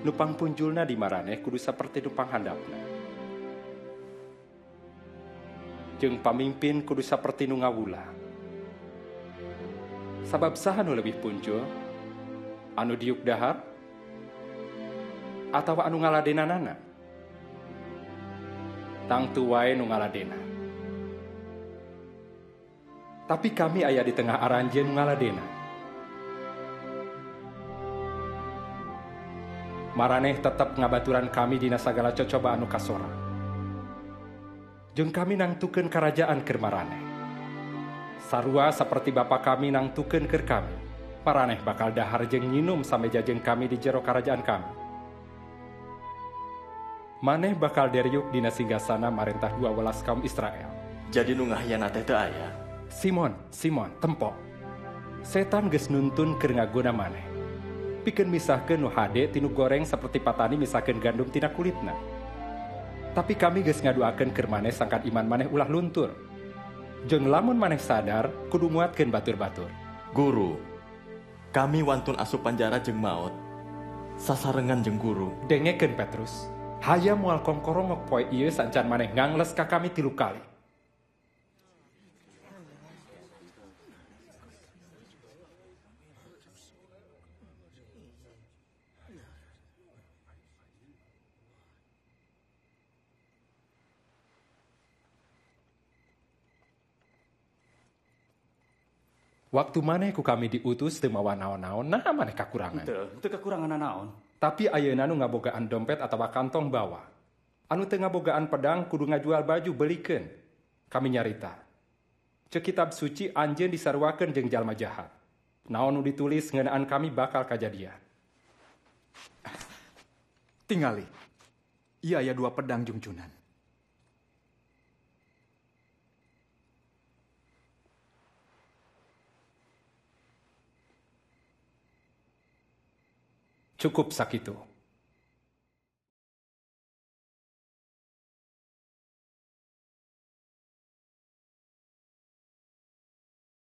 Nupang punjulna di maraneh kudu saperti nupang handapna. Jeung pamimpin kudu saperti nu ngawula. Sabab saha nu leuwih punjul? Anu diuk dahar? Atawa anu ngaladenanana? Tangtu wae nu ngaladena. Tapi kami aya di tengah aranjeun nu ngaladena. Maraneh tetep ngabaturan kami dina sagala cocobaan nu kasora. Jeung kami nangtukeun karajaan keur maraneh. Sarua saperti Bapa kami nangtukeun keur kami. Maraneh bakal dahar jeung nginum sameja jeung kami di jero karajaan kami. Maneh bakal deriuk dina singgasana marentah 12 kaum Israel. Jadi nu ngahiana teh teu aya. Simon, tempo. Setan geus nuntun keur ngaguna maneh. Pikeun misahkeun nu hade tinu goreng saperti patani misahkeun gandum tina kulitna. Tapi kami geus ngaduakeun keur maneh sangkan iman maneh ulah luntur. Jeung lamun maneh sadar, kudu nguatkeun batur-batur. Guru, kami wantun asup panjara jeung maot. Sasarengan jeung guru. Dengekeun Petrus. Hayam moal kongkorongok poe ieu sancan maneh ngangles ka kami 3 kali. Waktu maneh ku kami diutus teu mawa naon-naon, nah maneh kakurangan. Teu kekurangan naon. Tapi ayeuna nu ngabogaan dompet atawa kantong bawa. Anu teu ngabogaan pedang kudu ngajual baju belikeun. Kami nyarita. Ceuk kitab suci anjeun disaruakeun jeung jalma jahat. Naon nu ditulis ngeunaan kami bakal kajadian. Tingali. Ieu aya 2 pedang jungjunan. Cukup sakitu.